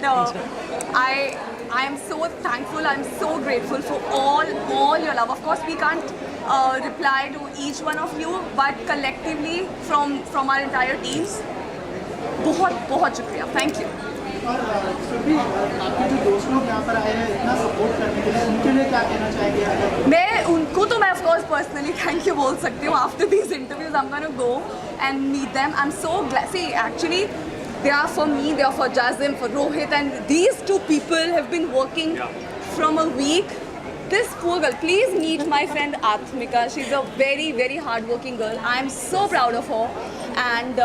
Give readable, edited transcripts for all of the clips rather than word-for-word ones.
and I am so thankful. I'm so grateful for all your love. Of course, we can't reply to each one of you, but collectively from our entire teams, बहुत शुक्रिया. Thank you. और सुरभि, आपके जो दोस्त लोग यहाँ पर आए हैं इतना सपोर्ट करने के लिए, उनके लिए क्या कहना चाहेंगे? मैं उनको तो मैं of course personally thank you बोल सकती हूँ. After these interviews, I'm gonna go and meet them. I'm so glad. See, actually, they are for me, they are for Jazim, for Rohit, and these two people have been working from a week. This poor girl, please meet my friend Atmika. She's a very hard-working girl. I'm so proud of her, and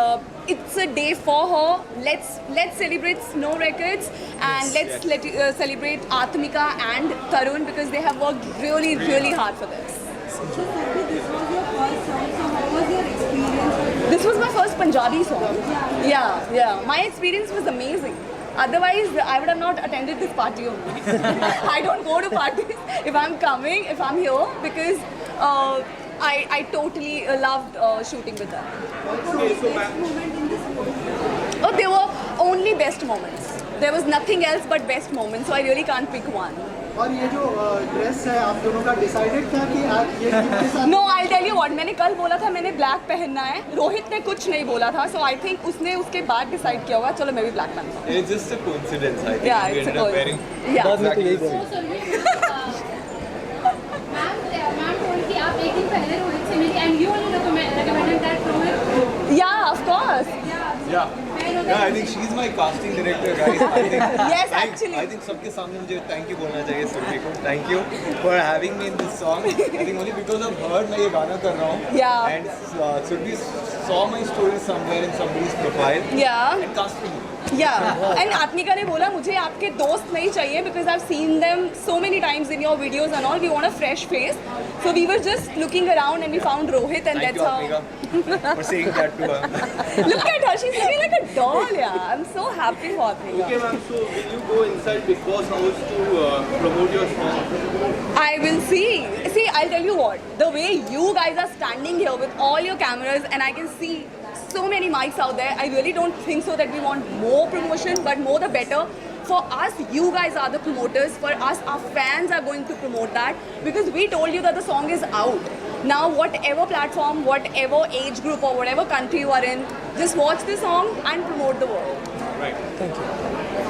it's a day for her. Let's celebrate Snow Records, and let's celebrate Atmika and Tarun, because they have worked really hard for this. So this was your first song, so how was your experience? This was my first Punjabi song. Yeah. My experience was amazing. Otherwise, I would have not attended this party only. I don't go to parties if I'm coming, if I'm here, because I totally loved shooting with them. Best moment in this movie? Oh, there were only best moments. There was nothing else but best moments, so I really can't pick one. और ये जो dress है आप दोनों का decided था कि आज ये किसके साथ? No, I'll tell you what. मैंने कल बोला था मैंने ब्लैक पहनना है. रोहित ने कुछ नहीं बोला था, so I think उसने उसके बाद डिसाइड किया होगा चलो मैं भी ब्लैक पहनता हूँ. It's just a coincidence, I think. Yeah, We it's a ended up wearing Yeah. बाद में तो यही exactly बोला. the same. मैम told कि आप एक दिन पहले रोहित से मिली and you only recommended that Rohit. Yeah, of course. Yeah, I think she's my casting director, guys. I think, Yes, actually. I think सबके सामने मुझे thank you बोलना चाहिए सुरभि को. Thank you for having me in this song. I think only because of her मैं ये गाना कर रहा हूँ. Yeah. And Surbhi saw my story somewhere in somebody's profile. Yeah. And cast me. Yeah, and Atmika ने बोला मुझे आपके दोस्त नहीं चाहिए because I've seen them so many times in your videos and all. We want a fresh face, so we were just looking around and we found Rohit, and Thank that's you, how. Atmika, for saying that to her. Look at her, she's looking like a doll. Yeah, I'm so happy for Atmika. Okay, ma'am. So will you go inside Big Boss house to promote your song? I will see. See, I'll tell you what. The way you guys are standing here with all your cameras, and I can see so many mics out there. I really don't think so that we want more promotion, but more the better. For us, you guys are the promoters. For us, our fans are going to promote that, because we told you that the song is out. Now, whatever platform, whatever age group or whatever country you are in, just watch the song and promote the world. Right. Thank you.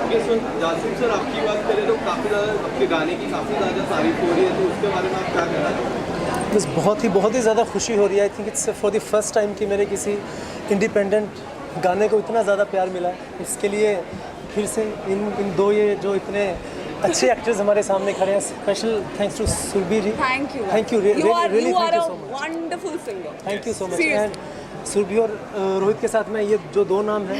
Okay, so Jasim sir आपकी बात करें तो काफ़ी ज़्यादा आपके गाने की काफ़ी ज़्यादा तारीफ हो रही है, तो उसके बारे में आप क्या कहना चाहेंगे? बस बहुत ही ज़्यादा खुशी हो रही है. I think it's for the first time कि मेरे किसी इंडिपेंडेंट गाने को इतना ज़्यादा प्यार मिला. इसके लिए फिर से इन दो ये जो इतने अच्छे एक्टर्स हमारे सामने खड़े हैं, special thanks to Surabhi ji. Thank you. Thank you. You are really you thank are you a so much. wonderful singer. Thank you so much. Seriously. And Surabhi और रोहित के साथ में ये जो दो नाम हैं,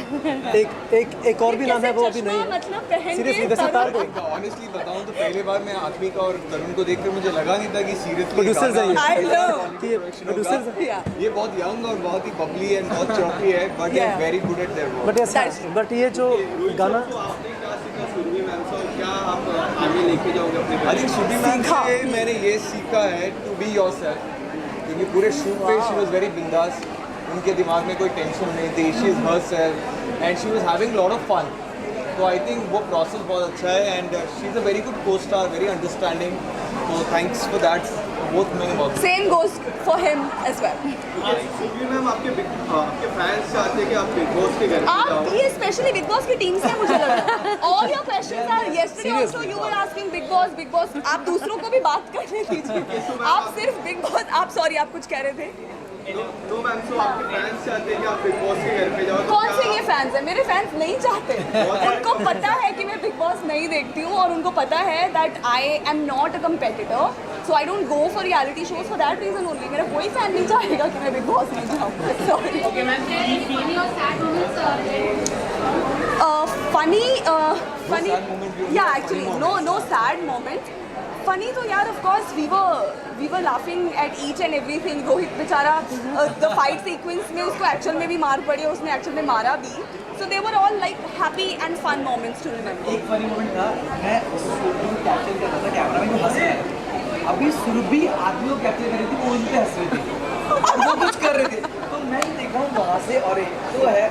एक और भी नाम है वो अभी नहीं है. मतलब पहन सीरियसली के वैसे तार तरुण- को Honestly बताऊँ तो पहले बार मैं आत्मिका और तरुण को देखकर मुझे लगा नहीं था कि सीरियसली Producers हैं ये. I know. कि ये producers हैं. Yeah. ये बहुत यंग और बहुत ही बबली है, बहुत चौकी है, but they Yeah. Are very good at their work. But yes, but ये जो गाना तो आपने क्या सीखा सुरभि मैम से, और क्या आप आगे लेके जाओगे अपने आई थिंक शुभी मैम सीखा. से मैंने ये सीखा है टू बी योरसेल्फ, क्योंकि पूरे शूट पे शी वाज वेरी बिंदास. उनके दिमाग में कोई टेंशन नहीं थी. She is herself and she was having lot of fun. तो आई थिंक वो प्रोसेस बहुत अच्छा है, and she is a very good co star, very understanding. तो थैंक्स फॉर दैट बोथ मैंने बहुत. Same goes for him as well. Surabhi ma'am आपके fans चाहते हैं कि आप बिग बॉस के घर पे आप जाओ. ये स्पेशली बिग बॉस की टीम से मुझे लगा. All your questions are yesterday also you were asking Big Boss. आप दूसरों को भी बात करने दीजिए. आप सिर्फ बिग बॉस. आप सॉरी, आप कुछ कह रहे थे. नो मैम, सो आपके फैंस चाहते हैं कि आप बिग बॉस के घर पे जाओ. तो कौन क्या से ये फैंस हैं? मेरे फैंस नहीं चाहते. उनको पता है कि मैं बिग बॉस नहीं देखती हूँ, और उनको पता है that I am not a competitor, so I don't go for reality shows for that reason only. मेरा कोई फैन नहीं चाहेगा कि मैं बिग बॉस नहीं जाऊँ. Sorry. Funny or sad moments Funny, sad moment you- yeah, actually no sad moment. Funny तो यार of course we were laughing at each and everything. Rohit बेचारा the fight sequence में उसको एक्चुअल में भी मार पड़ी और उसने एक्चुअल में मारा भी. So they were all like happy and fun moments to remember. एक फनी मोमेंट था, मैं सुरभि को कैप्चर कर रहा था, कैमरा में हंस रहा है. अभी सुरभि आदमी को कैप्चर कर रही थी, वो उन पे हंस रहे थे और वो कुछ कर रहे थे. तो मैं देखा हूँ वहाँ से, और एक तो है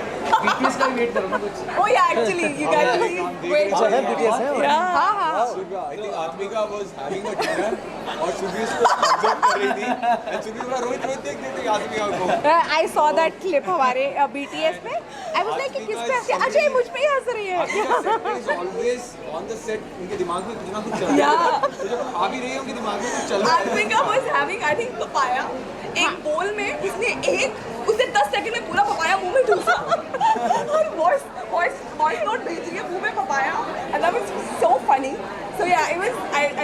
BTS का वेट करूँगा कुछ. Oh yeah, actually, you guys wait. अच्छा है BTS है. Yeah. हाँ. Surya, I think Atmika was having a dinner और सुबह उसको observe कर रही थी and सुबह बोला रोहित देख आत्मिका को. I saw that clip हमारे BTS में. I was like कि किस पे हंसी? अच्छा ये मुझ पे ही हंस रही है. Atmika is always on the set. उनके दिमाग में कुछ ना कुछ चल रहा है. Yeah. तो जब आ भी रही है उनके दिमाग में कुछ चल रहा है. Atmika was having, I think, papaya. एक बोल में उसने 10 सेकंड में पूरा पपाया मुंह में ठूसा और वॉइस नोट भेज रही है मुंह में papaya and that was so funny. So yeah, it was,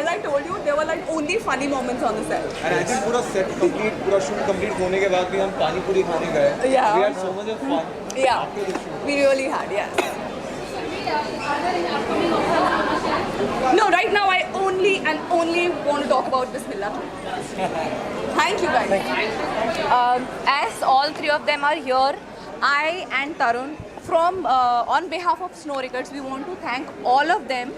as I told you, there were like only funny moments on the set. And I think पूरा set complete, पूरा shoot complete होने के बाद भी हम पानी पूरी खाने गए. Yeah. We had so much of fun. Yeah, After the shoot. we really had, yes. No, right now I only want to talk about Bismillah. Thank you guys. As all three of them are here, I and Tarun from on behalf of Snow Records, we want to thank all of them.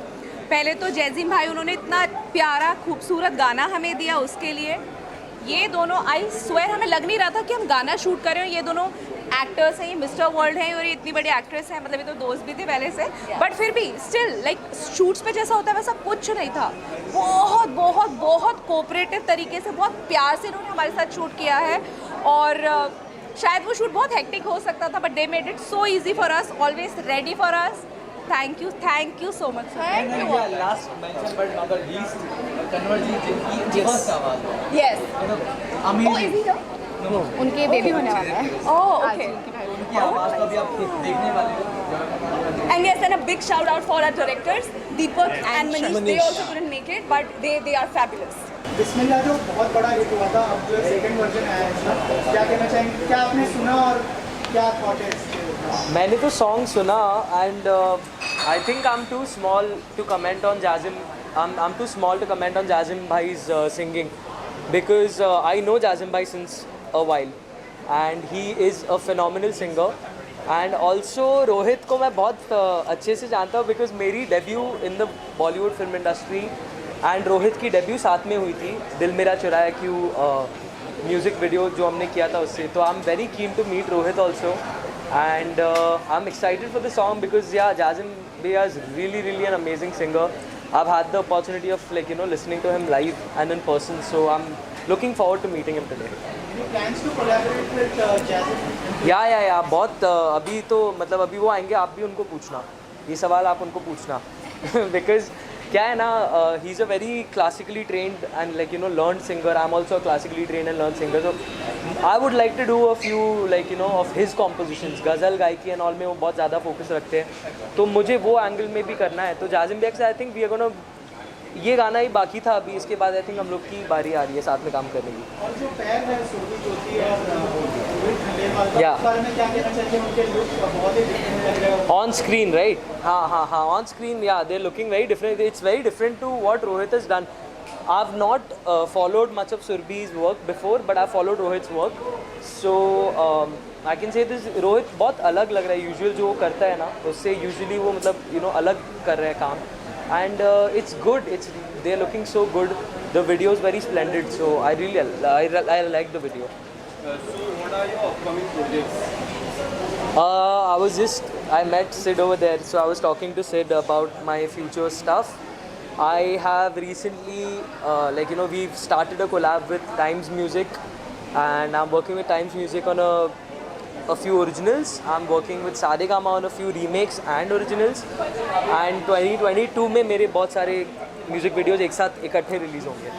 पहले तो जैजिम भाई उन्होंने इतना प्यारा खूबसूरत गाना हमें दिया, उसके लिए ये दोनों आई स्वेयर हमें लग नहीं रहा था कि हम गाना शूट कर रहे हो. ये दोनों एक्टर्स हैं, ये मिस्टर वर्ल्ड हैं और ये इतनी बड़ी एक्ट्रेस हैं, मतलब ये तो दोस्त भी थे पहले से, बट फिर भी स्टिल लाइक शूट्स पे जैसा होता है वैसा कुछ नहीं था. बहुत बहुत बहुत कोऑपरेटिव तरीके से, बहुत प्यार से इन्होंने हमारे साथ शूट किया है. और शायद वो शूट बहुत हेक्टिक हो सकता था, but they made it so easy for us, always ready for us. Thank you so much. Thank you. Last mention but not the least, Kanwar ji जिनकी फर्स्ट आवाज. यस. अमेजिंग. उनके बेबी होने वाला है. Oh okay. उनकी आवाज को भी आप देखने वाले हो. And yes, and a big shout out for our directors, Deepak and Manish. They also couldn't make it, but they are fabulous. बिस्मिल्लाह जो बहुत बड़ा हिट हुआ था, अब जो सेकंड वर्जन आया है इसका, क्या कहना चाहेंगे? क्या आपने सुना और क्या थॉट है इसके? मैंने तो सॉन्ग सुना and I think I am too small to comment on Jasim. I'm too small to comment on Jazim Bhai's singing because I know Jazim Bhai since a while and he is a phenomenal singer. And also Rohit को मैं बहुत अच्छे से जानता हूँ because मेरी debut in the Bollywood film industry and Rohit की debut साथ में हुई थी दिल मेरा चुराया क्यों म्यूज़िक वीडियो जो हमने किया था उससे. तो I am very keen to meet Rohit also and I'm excited for the song because yeah, Jazim Bhai is really an amazing singer. I've had the opportunity of listening to him live and in person, so I'm looking forward to meeting him today. Any plans to collaborate with Jazim? या बहुत अभी तो मतलब अभी वो आएंगे, आप भी उनको पूछना ये सवाल, आप उनको पूछना बिकॉज क्या है ना, he is a very classically trained and learn singer. I am also classically trained and learn singer. So I would like to do a few of his compositions. Ghazal gayaki and all में वो बहुत ज़्यादा focus रखते हैं, तो मुझे वो angle में भी करना है. तो जाजिम भाई से I think we are gonna, ये गाना ही बाकी था अभी, इसके बाद आई थिंक हम लोग की बारी आ रही है साथ में काम करने की. और जो पैर है सोनी ज्योति और रोहित खंडेलवाल का, Yeah. उस बारे में क्या कहना चाहिए? उनके लुक बहुत ही डिफरेंट लग रहे हो. On screen, right? हाँ. On screen, yeah, they're looking very different. It's very different to what Rohit has done. I've not followed much of Surbhi's work before, but I've followed Rohit's work. So I can say this: Rohit बहुत अलग लग रहा है. Usual जो वो करता है ना, उससे usually वो मतलब अलग कर रहे हैं काम. And it's good. They're looking so good. The video is very splendid. So I like the video. So what are your upcoming projects? I met Sid over there, so I was talking to Sid about my future stuff. I have recently, we've started a collab with Times Music, and I'm working with Times Music on a few originals. I'm working with Saregama on a few remakes and originals. And 2022 में मेरे बहुत सारे music videos एक साथ इकट्ठे release होंगे.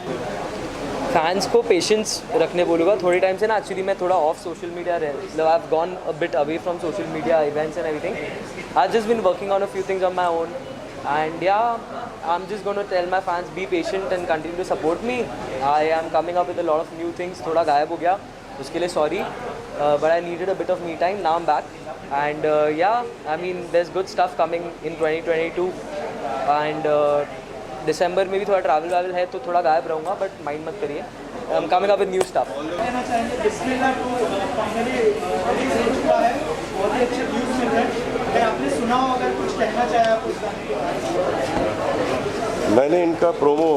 Fans को patience रखने बोलूँगा. थोड़े टाइम से ना एक्चुअली मैं थोड़ा ऑफ सोशल मीडिया मतलब I have gone a bit away from social media events and everything. I have just been working on a few things on my own and yeah I am just gonna tell my fans be patient and continue to support me. I am coming up with a lot of new things. थोड़ा गायब हो गया उसके लिए sorry, but I needed a bit of me time. Now I'm back and I mean there's good stuff coming in 2022 and December में भी थोड़ा travel है तो थोड़ा गायब रहूँगा, बट माइंड मत करिए. I'm coming up with new stuff. कहना चाहेंगे बिस्मिल्लाह को फाइनली रिलीज हो चुका है, बहुत ही अच्छे व्यूज मिल रहे हैं. अगर आपने सुना हो, अगर कुछ कहना चाहे आप उस गाने के बारे में? मैंने इनका प्रोमो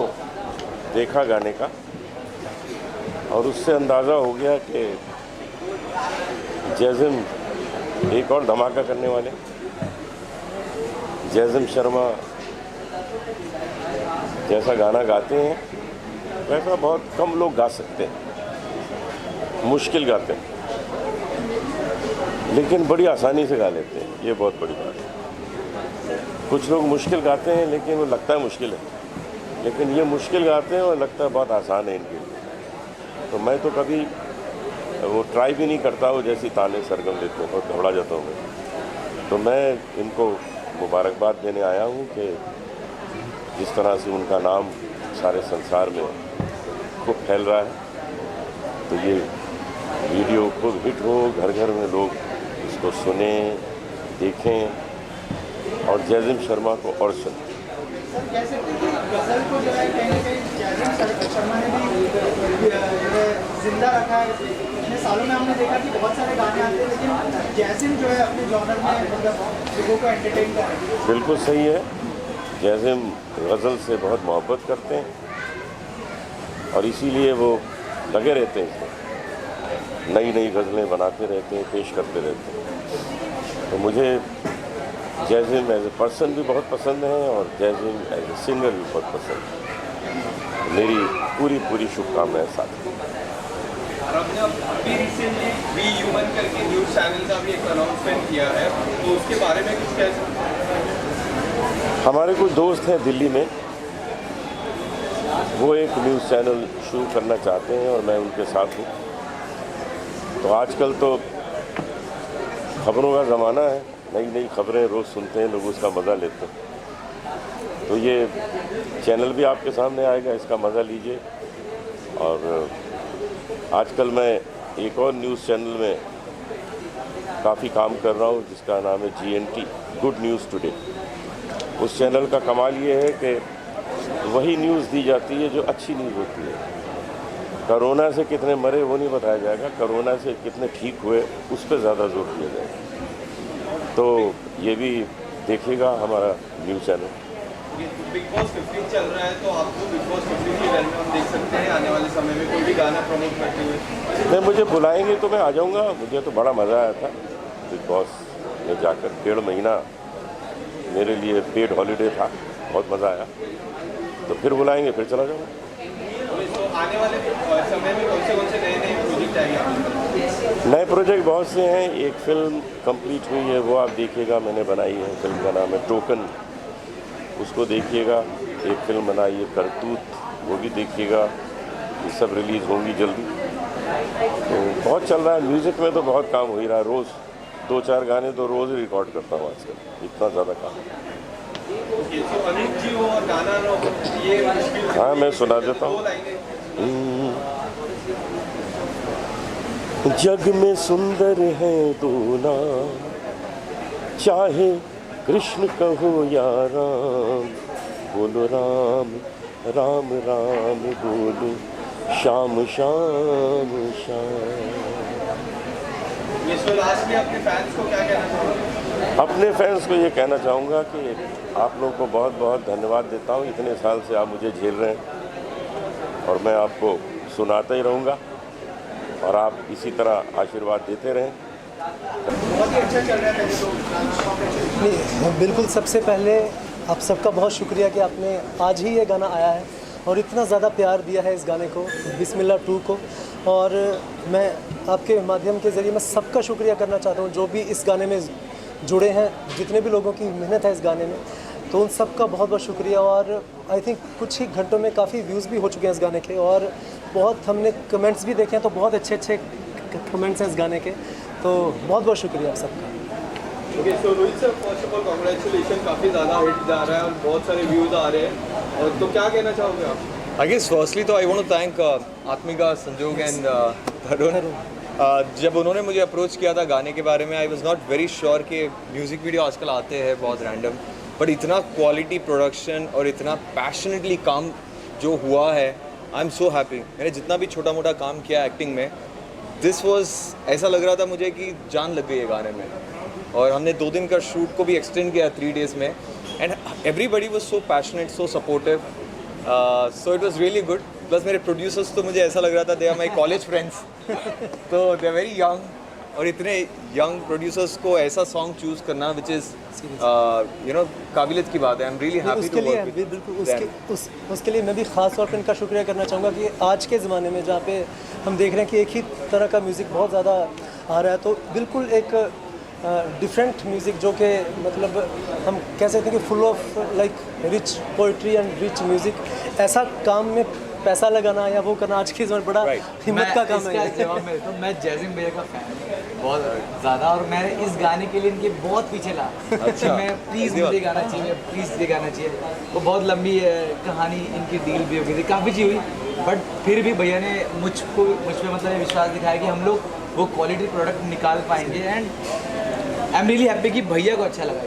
देखा गाने का और उससे अंदाज़ा हो गया कि जैज़िम एक और धमाका करने वाले जैज़म शर्मा जैसा गाना गाते हैं वैसा बहुत कम लोग गा सकते हैं, मुश्किल गाते हैं लेकिन बड़ी आसानी से गा लेते हैं, ये बहुत बड़ी बात है। कुछ लोग मुश्किल गाते हैं लेकिन वो लगता है मुश्किल है, लेकिन ये मुश्किल गाते हैं और लगता है बहुत आसान है इनके लिए। तो मैं तो कभी वो ट्राई भी नहीं करता हूँ, जैसी ताने सरगम लेते हैं बहुत घबरा जाता हूँ मैं। तो मैं इनको मुबारकबाद देने आया हूँ कि जिस तरह से उनका नाम सारे संसार में खूब फैल रहा है, तो ये वीडियो खूब हिट हो, घर घर में लोग इसको सुने, देखें और जैज़म शर्मा को और सुने। सर कह सकते हैं कि गज़ल को जो है कहीं ना कहीं जैज़म शर्मा ने भी जिंदा रखा है। पिछले सालों में हमने देखा कि बहुत सारे गाने आते हैं लेकिन जैज़म जो है अपने जॉनर में मतलब लोगों को एंटरटेन कर रहे हैं। बिल्कुल सही है, जैज़म गज़ल से बहुत मोहब्बत करते हैं और इसीलिए वो लगे रहते हैं इसमें, नई नई गज़लें बनाते रहते हैं, पेश करते रहते हैं। तो मुझे जैज़म एज ए पर्सन भी बहुत पसंद है और जैज़म एज ए सिंगर भी बहुत पसंद है। मेरी पूरी शुभकामनाएं साथ हैं। और आपने अभी रिसेंटली बी ह्यूमन करके न्यूज़ चैनल का भी एक अनाउंसमेंट किया है, तो उसके बारे में कुछ कह सकते हैं? हमारे कुछ दोस्त हैं दिल्ली में, वो एक न्यूज़ चैनल शुरू करना चाहते हैं और मैं उनके साथ हूँ। तो आजकल तो खबरों का ज़माना है, नई नई खबरें रोज़ सुनते हैं लोग, उसका मज़ा लेते हैं। तो ये चैनल भी आपके सामने आएगा, इसका मज़ा लीजिए। और आजकल मैं एक और न्यूज़ चैनल में काफ़ी काम कर रहा हूँ जिसका नाम है GNT, गुड न्यूज़ टुडे। उस चैनल का कमाल ये है कि वही न्यूज़ दी जाती है जो अच्छी न्यूज़ होती है। कोरोना से कितने मरे वो नहीं बताया जाएगा, कोरोना से कितने ठीक हुए उस पर ज़्यादा जोर दिया जाएगा। तो ये भी देखिएगा हमारा न्यूज़ चैनल। बिग बॉस 15 चल रहा है, तो आपको बिग बॉस 15 के इवेंट में हम देख सकते हैं आने वाले समय में कोई भी गाना प्रमोट करते हुए? नहीं, मुझे बुलाएंगे तो मैं आ जाऊँगा। मुझे तो बड़ा मज़ा आया था बिग बॉस में जाकर, 1.5 महीना मेरे लिए पेड हॉलीडे था, बहुत मज़ा आया। तो फिर बुलाएंगे फिर चला जाऊँगा। तो आने वाले समय में कौन से नए प्रोजेक्ट आएंगे आपके? नए प्रोजेक्ट बहुत से हैं। एक फिल्म कंप्लीट हुई है, वो आप देखिएगा, मैंने बनाई है। फिल्म का नाम है टोकन, उसको देखिएगा। एक फिल्म बनाई है करतूत, वो भी देखिएगा। ये सब रिलीज़ होंगी जल्दी। तो बहुत चल रहा है, म्यूज़िक में तो बहुत काम हो ही रहा है। रोज़ 2-4 गाने तो रोज़ ही रिकॉर्ड करता हूँ आजकल, इतना ज़्यादा काम है। तो अनूप जी हो और गाना नो, ये मुश्किल। हाँ, मैं सुना देता हूँ। जग में सुंदर है दो नाम, चाहे कृष्ण कहो या राम, बोलो राम राम राम, बोलो श्याम श्याम श्याम। ये सो लास्ट में अपने फैंस को क्या कहना चाहोगे? अपने फैंस को ये कहना चाहूँगा कि आप लोगों को बहुत बहुत धन्यवाद देता हूँ। इतने साल से आप मुझे झेल रहे हैं और मैं आपको सुनाता ही रहूँगा और आप इसी तरह आशीर्वाद देते रहें। बहुत ही अच्छा चल रहा है पहले तो। नहीं, बिल्कुल सबसे पहले आप सबका बहुत शुक्रिया कि आपने आज ही ये गाना आया है और इतना ज़्यादा प्यार दिया है इस गाने को, बिस्मिल्लाह 2 को। और मैं आपके माध्यम के ज़रिए मैं सबका शुक्रिया करना चाहता हूँ जो भी इस गाने में जुड़े हैं, जितने भी लोगों की मेहनत है इस गाने में, तो उन सब का बहुत बहुत शुक्रिया। और आई थिंक कुछ ही घंटों में काफ़ी व्यूज़ भी हो चुके हैं इस गाने के और बहुत हमने कमेंट्स भी देखे हैं, तो बहुत अच्छे कमेंट्स हैं इस गाने के। तो बहुत बहुत शुक्रिया आप सबका। Okay, so Rohit sir, first of all congratulation, काफ़ी ज़्यादा हिट जा रहा है और बहुत सारे व्यूज़ आ रहे हैं, और तो क्या कहना चाहोगे आप? I guess firstly तो I want to thank आत्मिका, संजोग एंड तरुण। जब उन्होंने मुझे अप्रोच किया था गाने के बारे में, I was not very sure कि म्यूज़िक वीडियो आजकल आते हैं बहुत रैंडम, बट इतना क्वालिटी प्रोडक्शन और इतना पैशनेटली काम जो हुआ है, आई एम सो हैप्पी। मैंने जितना भी छोटा मोटा काम किया एक्टिंग में, दिस वॉज ऐसा लग रहा था मुझे कि जान लग गई है गाने में। और हमने 2 दिन का शूट को भी एक्सटेंड किया 3 डेज़ में, and everybody was so passionate, so supportive, so it was really good. Plus मेरे प्रोड्यूसर्स तो मुझे ऐसा लग रहा था they are my college friends, so they are very young और इतने यंग प्रोड्यूसर्स को ऐसा सॉन्ग चूज करना विच इज़ काबिलियत की बात है। आई एम रियली हैप्पी उसके टू लिए वर्क बिल्कुल उसके लिए मैं भी ख़ास तौर पर इनका शुक्रिया करना चाहूँगा कि आज के ज़माने में जहाँ पे हम देख रहे हैं कि एक ही तरह का म्यूज़िक बहुत ज़्यादा आ रहा है, तो बिल्कुल एक डिफरेंट म्यूज़िक जो कि मतलब हम कह सकते हैं कि full of like rich poetry and rich music, ऐसा काम में पैसा लगाना या वो करना आज की ज़माने बड़ा हिम्मत का काम है। जवाब में तो मैं जैज़िम भैया का फैन हूँ बहुत ज़्यादा, और मैं इस गाने के लिए इनके बहुत पीछे ला कि मैं प्लीज़ मुझे गाना चाहिए, प्लीज़ ये गाना चाहिए। वो बहुत लंबी कहानी इनकी डील भी हो गई थी, काफ़ी चीज़ हुई, बट फिर भी भैया ने मुझ पे मतलब विश्वास दिखाया कि हम लोग वो क्वालिटी प्रोडक्ट निकाल पाएंगे। And I am really happy कि भैया को अच्छा लगा।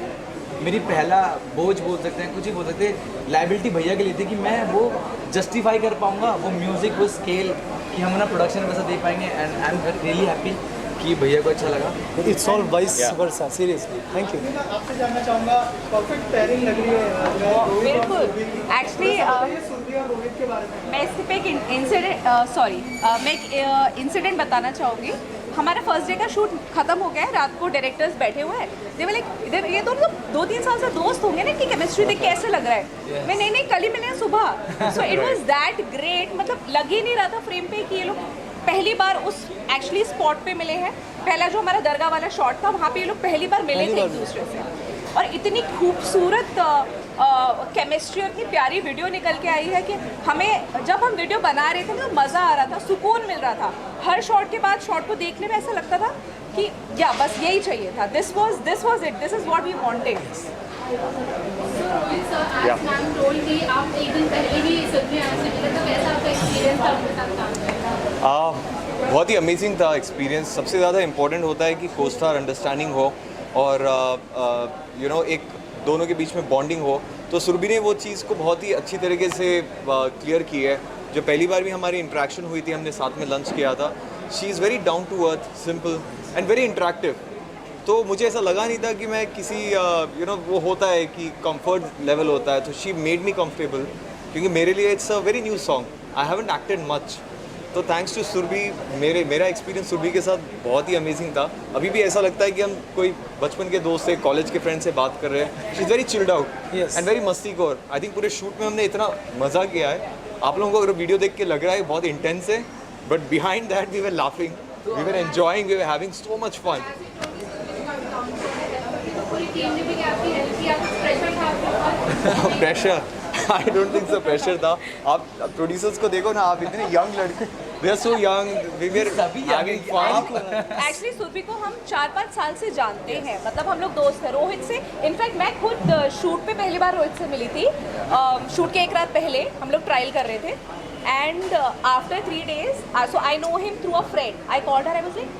मेरी पहला बोझ बोल सकते हैं, कुछ ही बोल सकते हैं, लाइबिलिटी भैया के लिए थी कि मैं वो जस्टिफाई कर पाऊँगा वो म्यूज़िक, वो स्केल कि हम ना प्रोडक्शन वैसा दे पाएंगे। And I am really happy कि भैया को अच्छा लगा। It's all vice versa, seriously thank you. आपसे जानना चाहूँगा, परफेक्ट पेयरिंग लग रही है बिल्कुल। एक्चुअली सुरभि और रोहित के बारे में मैं इस पे एक मैं एक इंसिडेंट बताना चाहूँगी। हमारा फर्स्ट डे का शूट खत्म हो गया है, रात को डायरेक्टर्स बैठे हुए हैं, दे लाइक इधर ये दोनों 2-3 साल से दोस्त होंगे ना, कि केमिस्ट्री देख कैसे लग रहा है। मैं नहीं कल ही मिले हैं सुबह, so it was that great. मतलब लग ही नहीं रहा था फ्रेम पे कि ये लोग पहली बार उस एक्चुअली स्पॉट पे मिले हैं। पहला जो हमारा दरगाह वाला शॉट था वहाँ पे ये लोग पहली बार मिले थे एक दूसरे से, और इतनी खूबसूरत केमिस्ट्री और इतनी प्यारी वीडियो निकल के आई है कि हमें जब हम वीडियो बना रहे थे तो मज़ा आ रहा था, सुकून मिल रहा था। हर शॉट के बाद शॉट को देखने में ऐसा लगता था कि या बस यही चाहिए था, this was it, this is what we wanted. Rohit sir, आज मैम टोल्ड कि आप एक दिन पहले भी सुरभि आने से मिले, तो कैसा आपका एक्सपीरियंस था उनके साथ काम करने का? बहुत ही अमेजिंग था एक्सपीरियंस। सबसे ज़्यादा इम्पोर्टेंट होता है कि को-स्टार अंडरस्टैंडिंग हो और एक दोनों के बीच में बॉन्डिंग हो। तो सुरभि ने वो चीज़ को बहुत ही अच्छी तरीके से क्लियर की है। जो पहली बार भी हमारी इंटरेक्शन हुई थी, हमने साथ में लंच किया था, she is very down to earth, simple and very interactive. तो मुझे ऐसा लगा नहीं था कि मैं किसी वो होता है कि कंफर्ट लेवल होता है, तो शी मेड मी कंफर्टेबल, क्योंकि मेरे लिए it's a very new song, I haven't acted much. तो थैंक्स टू सुरभि, मेरा एक्सपीरियंस सुरभि के साथ बहुत ही अमेजिंग था। अभी भी ऐसा लगता है कि हम कोई बचपन के दोस्त से, कॉलेज के फ्रेंड से बात कर रहे हैं। She is very chilled out and very मस्तीखोर। आई थिंक पूरे शूट में हमने इतना मज़ा किया है। आप लोगों को अगर वीडियो देख के लग रहा है बहुत इंटेंस है, but behind that we were laughing, we were enjoying, we were having so much fun. पूरी टीम ने भी आपकी हेल्प की, आपको प्रेशर था आपके ऊपर? Pressure, I don't think so pressure था। आप प्रोड्यूसर्स को देखो ना, आप इतने यंग लड़के, they are so young, we were having fun. Actually Surabhi को हम 4-5 साल से जानते हैं, मतलब हम लोग दोस्त हैं रोहित से। इनफैक्ट मैं खुद शूट पे पहली बार रोहित से मिली थी। शूट के एक रात पहले हम लोग ट्रायल कर रहे थे, and after 3 days so I know him through a friend. I called her, I was like,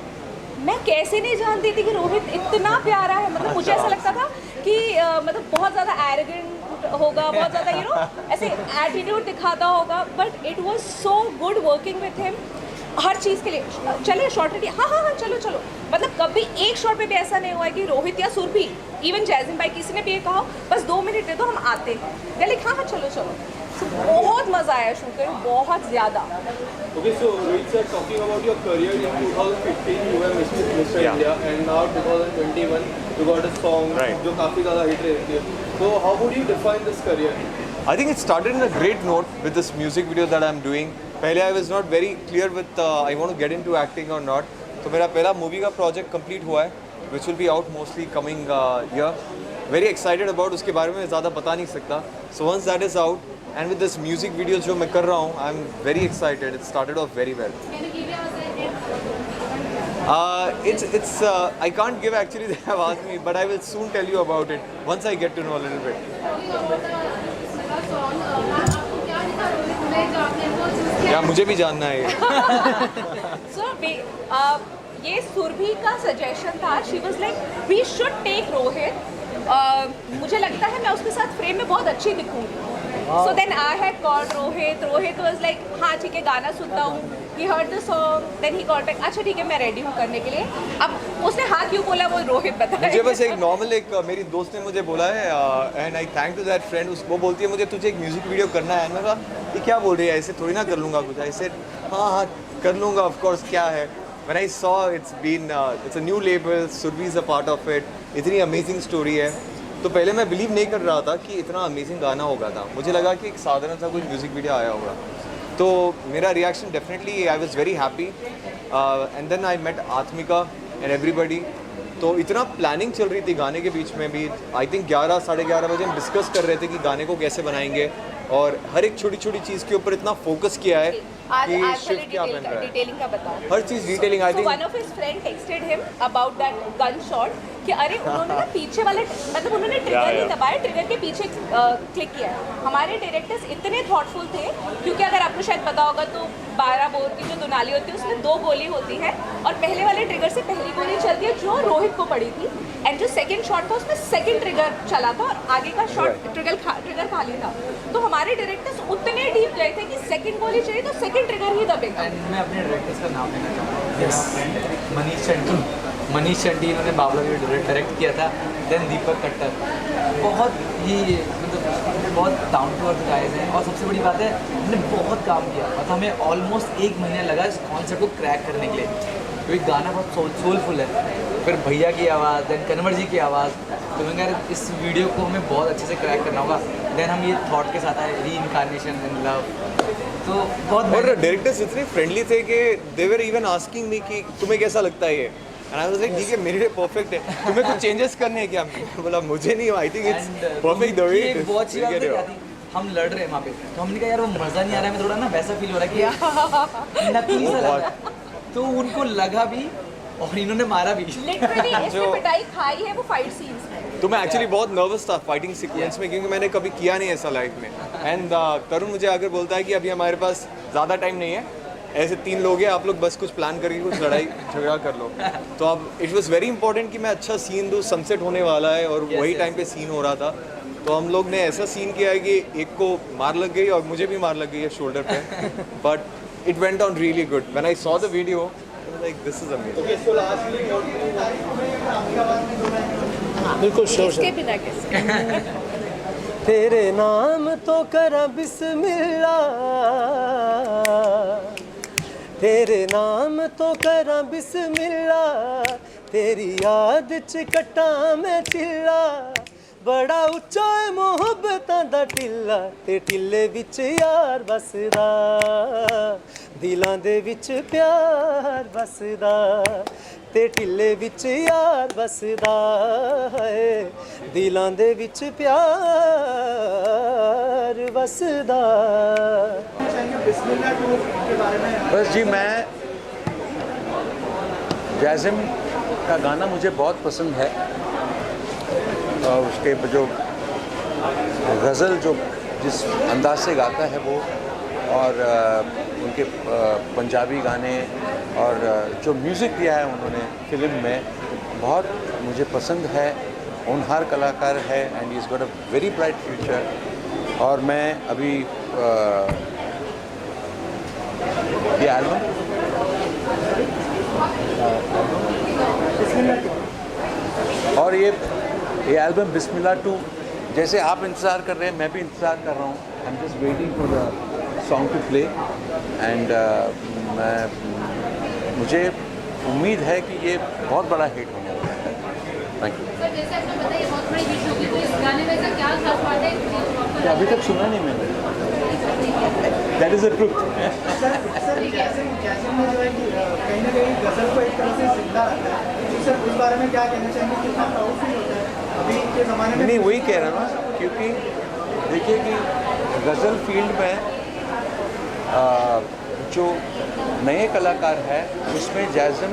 मैं कैसे नहीं जानती थी कि रोहित इतना प्यारा है। मतलब मुझे ऐसा लगता था कि मतलब बहुत ज़्यादा एरोगेंट होगा, बहुत ज़्यादा ऐसे एटीट्यूड दिखाता होगा, but it was so good working with him. हर चीज़ के लिए चले शॉर्ट रेडी, हाँ चलो। मतलब कभी एक शॉट पे भी ऐसा नहीं हुआ है कि रोहित या सुरभि, इवन जैज़िम भाई, किसी ने भी ये कहा बस 2 मिनट दे दो हम आते हैं, लाइक हाँ चलो। So, बहुत मज़ा आया शूट करके, बहुत ज़्यादा। Okay, so Rohit sir, talking about your career in 2015, you were Mr. India, and now 2021, you got a song जो काफ़ी ज़्यादा हिट रहती है. So how would you define this career? I think it started in a great note with this music video that I'm doing. पहले I was not very clear with I want to get into acting or not. तो मेरा पहला movie का project complete हुआ है, which will be out mostly coming year. Very excited about, उसके बारे में ज़्यादा बता नहीं सकता. So once that is out, and with this music video जो मैं कर रहा हूँ, I'm very excited. It started off very well. Can you give us It's I can't give actually. They have asked me, but I will soon tell you about it once I get to know a little bit. या मुझे भी जानना है। So ये सुरभि का suggestion था। She was like we should take Rohit. मुझे लगता है मैं उसके साथ फ्रेम में बहुत अच्छी दिखूंगी। So then I had called Rohit. Rohit was like, हाँ ठीक है, गाना सुनता हूँ। He heard the song, then he called back. अच्छा ठीक है, मैं रेडी हूँ करने के लिए। अब उसने हाँ क्यों बोला वो रोहित बताए। मुझे बस एक नॉर्मल मेरी दोस्त ने मुझे बोला है, and I thank to that friend. वो बोलती है मुझे तुझे एक म्यूजिक वीडियो करना है। मैं कहा ये क्या बोल रही है, ऐसे थोड़ी ना कर लूँगा कुछ। ऐसे हाँ कर लूँगा ऑफ कोर्स, क्या है। when I saw it's a new label, Survi is a part of it, इतनी amazing story है, तो पहले मैं बिलीव नहीं कर रहा था कि इतना अमेजिंग गाना होगा था. मुझे लगा कि एक साधारण सा कुछ म्यूज़िक वीडियो आया होगा. तो मेरा reaction definitely I was very happy and then I met Atmika and everybody. तो इतना प्लानिंग चल रही थी गाने के बीच में भी. आई थिंक 11 साढ़े 11 बजे हम डिस्कस कर रहे थे कि गाने को कैसे बनाएंगे, और हर एक छोटी छोटी चीज़ के ऊपर इतना फोकस किया है कि शिफ्ट क्या बन रहा है. डिटेलिंग का बताओ. हर चीज़ detailing. I think one of his friend texted him about that gun shot कि अरे उन्होंने ना पीछे वाले मतलब उन्होंने ट्रिगर नहीं दबाया, ट्रिगर के पीछे क्लिक किया है. हमारे डायरेक्टर्स इतने थॉटफुल थे क्योंकि अगर आपको शायद पता होगा तो 12 बोर की जो दुनाली होती है उसमें 2 गोली होती है, और पहले वाले ट्रिगर से पहली गोली चलती है जो रोहित को पड़ी थी, एंड जो सेकंड शॉट था उसमें सेकंड ट्रिगर चला था और आगे का शॉट ट्रिगर खाली था. तो हमारे डायरेक्टर्स उतने डीप गए थे कि सेकंड गोली चाहिए तो सेकंड ट्रिगर ही दबेगा. मैं अपने डायरेक्टर्स का नाम लेना चाहूँगा. मनीष चंडी इन्होंने बाबला वीडियो डायरेक्ट किया था. देन दीपक कट्टर, बहुत ही मतलब बहुत डाउन टू अर्थ गाइस हैं, और सबसे बड़ी बात है हमने बहुत काम किया और हमें ऑलमोस्ट 1 महीना लगा इस कॉन्सेप्ट को क्रैक करने के लिए, क्योंकि गाना बहुत सोलफुल है. फिर भैया की आवाज़, देन कन्वर जी की आवाज़, तो मैंने कहा इस वीडियो को हमें बहुत अच्छे से क्रैक करना होगा. देन हम ये थॉट के साथ आए, री इनकारनेशन इन लव. तो बहुत और डायरेक्टर्स इतने फ्रेंडली थे कि दे वर इवन आस्किंग मी कि तुम्हें कैसा लगता है ये, एंड आई वाज लाइक ठीक है मेरे लिए परफेक्ट है, तुम्हें कुछ चेंजेस करने हैं क्या. बोला मुझे नहीं, I think it's perfect the way it is. बहुत अच्छी बात है. हम लड़ रहे हैं वहाँ पे, तो हमने कहा यार वो मज़ा नहीं आ रहा है, मैं थोड़ा ना वैसा फील हो रहा है कि नकली सा लग रहा है. तो उनको लगा भी और इन्होंने मारा भी. लिटरली इसमें पिटाई खाई है वो फाइट सीन्स में. तो मैं एक्चुअली बहुत नर्वस था फाइटिंग सीक्वेंस में, क्योंकि मैंने कभी किया नहीं ऐसा लाइफ में. एंड तरुण मुझे आकर बोलता है कि अभी हमारे पास ज़्यादा टाइम नहीं है, ऐसे 3 लोग हैं, आप लोग बस कुछ प्लान करके कुछ लड़ाई झगड़ा कर लो. तो अब इट वाज वेरी इंपॉर्टेंट कि मैं अच्छा सीन दूँ. सनसेट होने वाला है और वही टाइम पे सीन हो रहा था, तो हम लोग ने ऐसा सीन किया है कि एक को मार लग गई और मुझे भी मार लग गई है शोल्डर पे. But it went on really good. When I saw the video like this is amazing. Okay, so lastly, what do you बिल्कुल श्योर. उसके बिना कैसे. तेरे नाम तो करा बिस्मिल्लाह, तेरे नाम तो करा बिस्मिल्लाह, तेरी याद च कट्टा मैं चिल्ला, बड़ा उच्चा है मोहब्बतां दा टिल्ला, ते टिल्ले विच यार बसदा, दिलां दे विच प्यार बसदा, ते टिल्ले विच यार बसदा है, दिलां दे विच प्यार बसदा. बिस्मिल्लाह 2 के बारे में बस जी, मैं जैज़िम का गाना मुझे बहुत पसंद है, और उसके जो गज़ल जो जिस अंदाज से गाता है वो, और उनके पंजाबी गाने और जो म्यूज़िक दिया है उन्होंने फिल्म में बहुत मुझे पसंद है. होनहार कलाकार है and he is got a very bright future. और मैं अभी ये एल्बम और ये एल्बम बिस्मिल्लाह 2, जैसे आप इंतज़ार कर रहे हैं मैं भी इंतज़ार कर रहा हूँ. I am just waiting for the song to play and मुझे उम्मीद है कि ये बहुत बड़ा हिट होने वाला है. Thank you. सर जैसे आपने बताया बहुत बड़ी हिट होगी, तो इस गाने में से क्या खास बात है क्या अभी तक सुना नहीं मैंने. That is the truth. Sir जैसे में जो है कि कहीं ना कहीं गज़ल को एक तरह से जिंदा रखा है, तो सर उस बारे में क्या कहना चाहेंगे, कितना प्राउड फील होता है अभी के ज़माने में. नहीं, वही कह रहा हूँ ना, क्योंकि देखिए कि गज़ल फील्ड में जो नए कलाकार है उसमें जैज़िम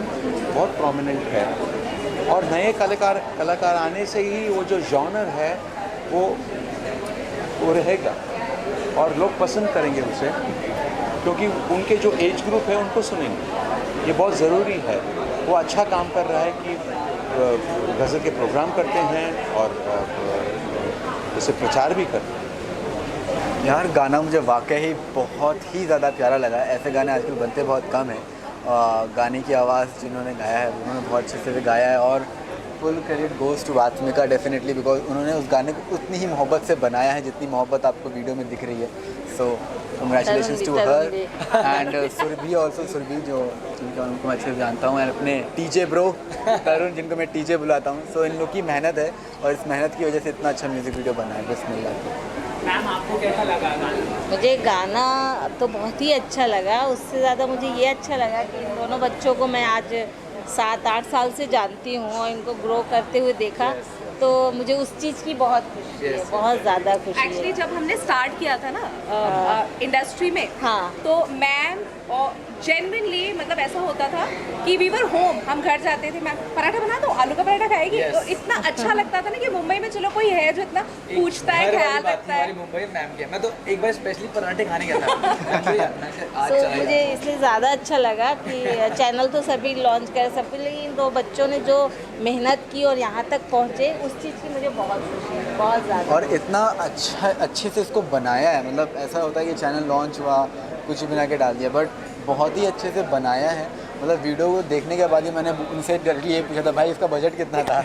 बहुत प्रोमिनेंट है, और नए कलाकार आने से ही वो जो जॉनर है वो रहेगा और लोग पसंद करेंगे उसे, क्योंकि उनके जो एज ग्रुप है उनको सुनेंगे. ये बहुत ज़रूरी है. वो अच्छा काम कर रहा है कि गज़ल के प्रोग्राम करते हैं और उसे प्रचार भी करते हैं. यार गाना मुझे वाकई बहुत ही ज़्यादा प्यारा लगा. ऐसे गाने आजकल बनते बहुत कम हैं. गाने की आवाज़ जिन्होंने गाया है उन्होंने बहुत अच्छे से गाया है, और full credit goes to Atmika definitely, because उन्होंने उस गाने को उतनी ही मोहब्बत से बनाया है जितनी मोहब्बत आपको वीडियो में दिख रही है. सो Congratulations to her and Surabhi also, Surabhi जो जिनका उनको मैं अच्छे से जानता हूँ, और अपने टीजे ब्रो तरुण जिनको मैं टीजे बुलाता हूँ. सो इन लोग की मेहनत है और इस मेहनत की वजह से इतना अच्छा म्यूज़िक वीडियो बना है. बिस्मिल्लाह. मैम आपको कैसा लगा गाना? मुझे गाना तो बहुत ही अच्छा लगा. उससे ज़्यादा मुझे ये अच्छा लगा कि इन दोनों बच्चों को मैं आज 7-8 साल से जानती हूँ और इनको ग्रो करते हुए देखा, तो मुझे उस चीज़ की बहुत खुशी है, बहुत ज़्यादा खुशी है. एक्चुअली जब हमने स्टार्ट किया था ना इंडस्ट्री में, हाँ, तो मैम और जेन्युइनली मतलब ऐसा होता था कि वी वर होम, हम घर जाते थे, मैं पराठा बना दो, आलू का पराठा खाएगी, तो इतना अच्छा लगता था ना कि मुंबई में चलो कोई है जो इतना पूछता है, ख्याल रखता है. मुंबई मैम के मैं तो एक बार स्पेशली पराठे खाने गया था. तो मुझे इसलिए ज़्यादा अच्छा लगा कि चैनल तो सभी लॉन्च कर सभी, लेकिन दो बच्चों ने जो मेहनत की और यहाँ तक पहुँचे, उस चीज़ की मुझे बहुत खुशी है, बहुत ज़्यादा. और इतना अच्छे से इसको बनाया है. मतलब ऐसा होता है कि चैनल लॉन्च हुआ, कुछ बना के डाल दिया, बट बहुत ही अच्छे से बनाया है. मतलब वीडियो को देखने के बाद ही मैंने उनसे डायरेक्टली ये पूछा था, भाई इसका बजट कितना था?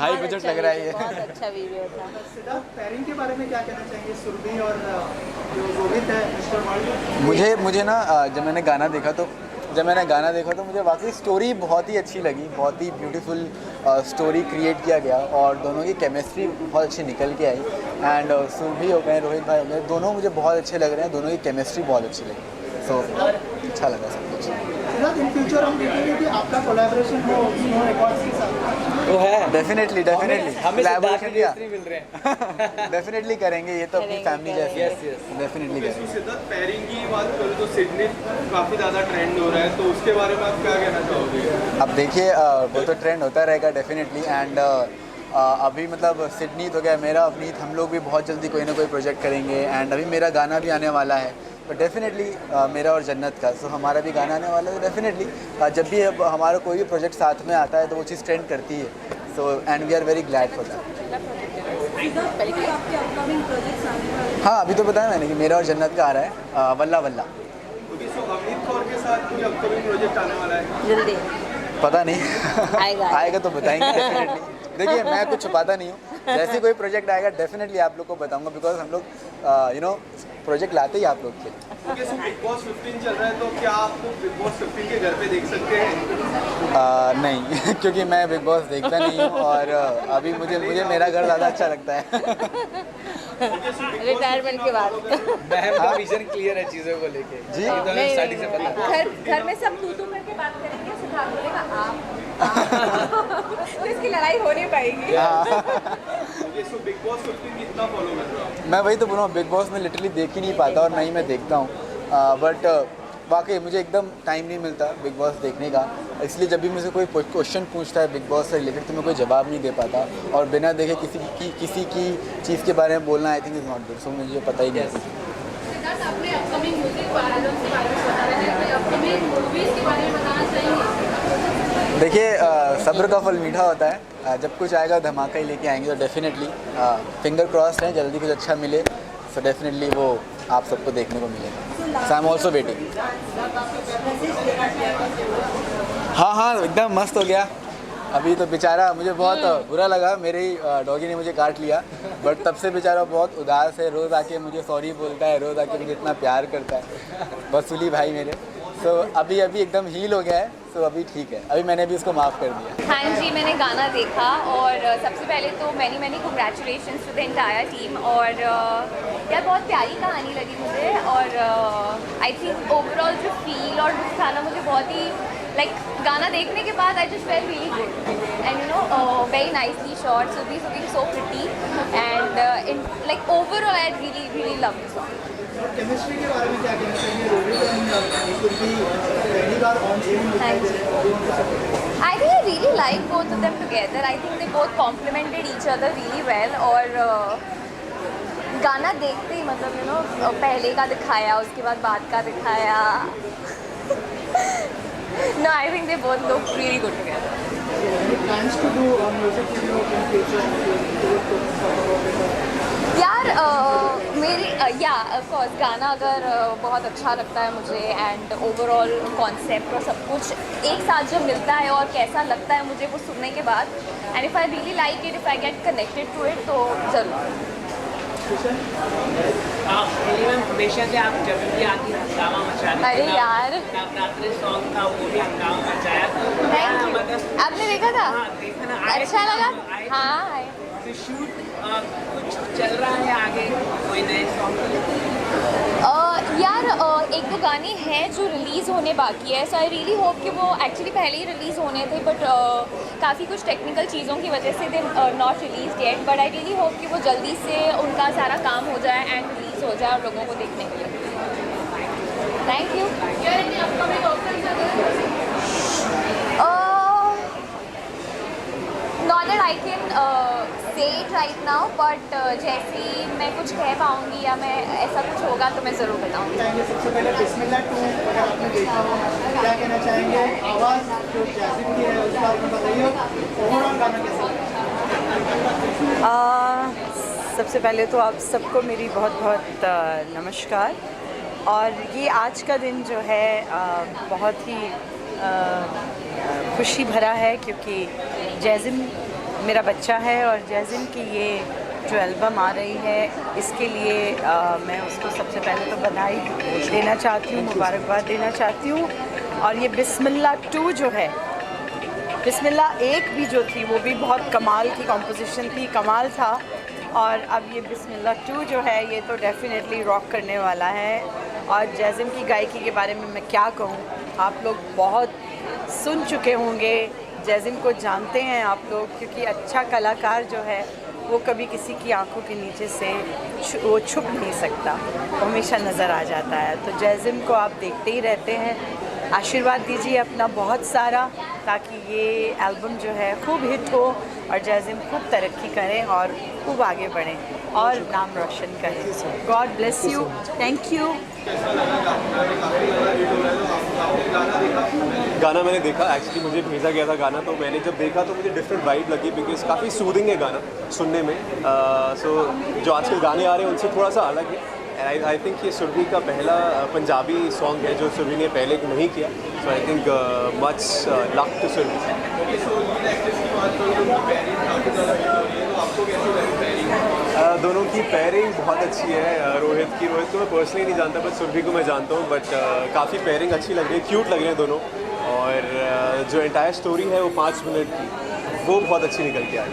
हाई बजट लग रहा है ये. बहुत अच्छा वीडियो था. सिद्धार्थ, पेयरिंग के बारे में क्या कहना चाहेंगे, सुरभि और जो रोहित है मिस्टर वर्ल्ड? मुझे ना जब मैंने गाना देखा तो मुझे वाकई स्टोरी बहुत ही अच्छी लगी. बहुत ही ब्यूटीफुल स्टोरी क्रिएट किया गया और दोनों की केमिस्ट्री बहुत अच्छी निकल के आई. एंड सुरभि हो गए, रोहित भाई हो गए, दोनों मुझे बहुत अच्छे लग रहे हैं. दोनों की केमिस्ट्री बहुत अच्छी लगी. सो अच्छा लगा सब कुछ. सिद्धार्थ, इन फ्यूचर हम देखेंगे कि आपका कोलैबोरेशन हो स्नो रिकॉर्ड्स के साथ. तो है डेफिनेटली हमें मिल रहे हैं. डेफिनेटली करेंगे. ये तो अपनी फैमिली जैसी है. डेफिनेटली करेंगे. सिद्धार्थ, पेयरिंग की बात करूँ तो सिडनी काफ़ी ज़्यादा ट्रेंड हो रहा है, तो उसके बारे में आप क्या कहना चाहोगे? अब देखिए वो तो ट्रेंड होता रहेगा डेफिनेटली. एंड अभी मतलब सिडनी तो क्या, मेरा अवनीत हम लोग भी बहुत जल्दी कोई ना कोई प्रोजेक्ट करेंगे. एंड अभी मेरा गाना भी आने वाला है, तो डेफिनेटली मेरा और जन्नत का, सो हमारा भी गाना आने वाला है. डेफिनेटली जब भी हमारा कोई भी प्रोजेक्ट साथ में आता है तो वो चीज़ ट्रेंड करती है. So and we are very glad for that. आपके अपकमिंग प्रोजेक्ट्स आने वाले हैं? हाँ, अभी तो बताया मैंने कि मेरा और जन्नत का आ रहा है वल्ला वल्ला. अमित कौर के साथ कोई अपकमिंग प्रोजेक्ट आने वाला है? जल्दी पता नहीं आएगा तो बताएंगे डेफिनेटली. देखिए मैं कुछ छुपाता नहीं हूँ. जैसे कोई प्रोजेक्ट आएगा डेफिनेटली आप लोग को बताऊंगा, बिकॉज हम लोग प्रोजेक्ट लाते ही आप लोग के. बिग बॉस 15 चल रहा है, तो क्या आपको बिग बॉस 15 के घर पे देख सकते हैं? नहीं क्योंकि मैं बिग बॉस देखता नहीं हूँ और अभी मुझे मेरा घर ज़्यादा अच्छा लगता है. रिटायरमेंट के बाद. मैम का विजन क्लियर है चीज़ों को लेके जी. स्टार्टिंग से पता. घर में सब तू करके बात करेंगे, सिद्धार्थ बोलेगा आप. तो इसकी लड़ाई हो नहीं पाएगी. बिग बॉस 15 कितना फॉलो कर रहे हो? मैं वही तो बोल रहा हूँ, बिग बॉस में लिटरली देख ही नहीं पाता और नहीं मैं देखता हूँ. बट वाकई मुझे एकदम टाइम नहीं मिलता बिग बॉस देखने का. इसलिए जब भी मुझे कोई क्वेश्चन पूछता है बिग बॉस से रिलेटेड तो मैं कोई जवाब नहीं दे पाता. और बिना देखे किसी की चीज़ के बारे में बोलना I think is not good. So मुझे पता ही नहीं. सिद्धार्थ, आपने अपकमिंग म्यूजिक एल्बम के बारे में बताया है, कोई अपकमिंग मूवीज के बारे में बताना चाहेंगे? देखिए सब्र का फल मीठा होता है. जब कुछ आएगा धमाका ही लेके आएंगे. तो डेफिनेटली फिंगर क्रॉस्ड है जल्दी कुछ अच्छा मिले. सो डेफिनेटली वो आप सबको देखने को मिलेगा. सो आई एम ऑल्सो वेटिंग. हाँ एकदम मस्त हो गया. अभी तो बेचारा मुझे बहुत बुरा लगा, मेरे ही डॉगी ने मुझे काट लिया. बट तब से बेचारा बहुत उदास है. रोज़ आके मुझे सॉरी बोलता है, रोज़ आके मुझे इतना प्यार करता है. वसूली भाई मेरे. सो अभी एकदम हील हो गया है. सो अभी ठीक है. अभी मैंने भी उसको माफ़ कर दिया. हाँ जी, मैंने गाना देखा और सबसे पहले तो many congratulations to the entire team. और यार बहुत प्यारी कहानी लगी मुझे. और आई थिंक ओवरऑल जो फील और लुक था ना, मुझे बहुत ही लाइक गाना देखने के बाद I just felt really good. And very nicely shot, सुबी looking so pretty. And in like overall I really love the song. Chemistry के बारे में क्या कहना चाहिए? रोहित एंड सुरभि पहली बार ऑन स्क्रीन होते हैं. I think I really like both of them together. I think they both complemented each other really well. और गाना देखते ही मतलब पहले का दिखाया, उसके बाद का दिखाया. No, I think they both look really good together. Any plans to do a music video in future? यार मेरी ऑफ कोर्स गाना अगर बहुत अच्छा लगता है मुझे एंड ओवरऑल कॉन्सेप्ट और सब कुछ एक साथ जब मिलता है और कैसा लगता है मुझे वो सुनने के बाद, and if I really like it, if I get connected to it, तो ज़रूर. हमेशा से आप जब भी आती हंगामा मचाती अरे यार नवरात्रि सॉन्ग था वो भी हंगामा मचाया थैंक यू। मतलब आपने देखा था? हाँ देखा ना, आए अच्छा थे, लगा? आए थे। हाँ तो शूट कुछ चल रहा है आगे कोई नए सॉन्ग? यार एक दो गाने हैं जो रिलीज़ होने बाकी है, सो आई रियली होप कि वो एक्चुअली पहले ही रिलीज़ होने थे, बट काफ़ी कुछ टेक्निकल चीज़ों की वजह से they not release yet, but I really hope कि वो जल्दी से उनका सारा काम हो जाए एंड रिलीज़ हो जाए और लोगों को देखने के लिए। Thank you. Not that I can say it right now, but जैसे ही मैं कुछ कह पाऊँगी या मैं ऐसा कुछ होगा तो मैं ज़रूर बताऊँगी। सबसे पहले बिस्मिल्लाह 2 अगर आपने देखा हो क्या कहना चाहेंगे? आवाज़ जो जैस्मिन की है उसका आपने बताइए, ओवरऑल गाना कैसा लगा? सबसे पहले तो आप सबको मेरी बहुत बहुत नमस्कार। और ये आज का दिन जो है बहुत ही खुशी भरा है, क्योंकि जैज़िम मेरा बच्चा है और जैज़िम की ये जो एल्बम आ रही है इसके लिए मैं उसको सबसे पहले तो बधाई देना चाहती हूँ, मुबारकबाद देना चाहती हूँ। और ये बिस्मिल्लाह 2 जो है, बिस्मिल्लाह 1 भी जो थी वो भी बहुत कमाल की कॉम्पोजिशन थी, कमाल था। और अब ये बिस्मिल्लाह 2 जो है ये तो डेफिनेटली रॉक करने वाला है। और जैज़िम की गायकी के बारे में मैं क्या कहूँ, आप लोग बहुत सुन चुके होंगे, जैज़िम को जानते हैं आप लोग, क्योंकि अच्छा कलाकार जो है वो कभी किसी की आंखों के नीचे से वो छुप नहीं सकता, वो हमेशा नज़र आ जाता है। तो जैज़िम को आप देखते ही रहते हैं, आशीर्वाद दीजिए अपना बहुत सारा, ताकि ये एल्बम जो है खूब हिट हो और जैज़िम खूब तरक्की करें और खूब आगे बढ़ें और नाम रोशन करें। God bless you, thank you. गाना मैंने देखा, एक्चुअली मुझे भेजा गया था गाना, तो मैंने जब देखा तो मुझे डिफरेंट वाइब लगी, बिकॉज काफ़ी सूदिंग है गाना सुनने में। सो जो आजकल गाने आ रहे हैं उनसे थोड़ा सा अलग है। एंड आई थिंक ये सुरभि का पहला पंजाबी सॉन्ग है जो सुरभि ने पहले नहीं किया। So I think much luck to Surabhi. दोनों की पेयरिंग बहुत अच्छी है। रोहित को मैं पर्सनली नहीं जानता, बट सुरभि को मैं जानता हूँ, बट काफ़ी पेयरिंग अच्छी लग रही है, क्यूट लग रहे हैं दोनों। और जो एंटायर स्टोरी है वो 5 मिनट की, वो बहुत अच्छी निकल के आई।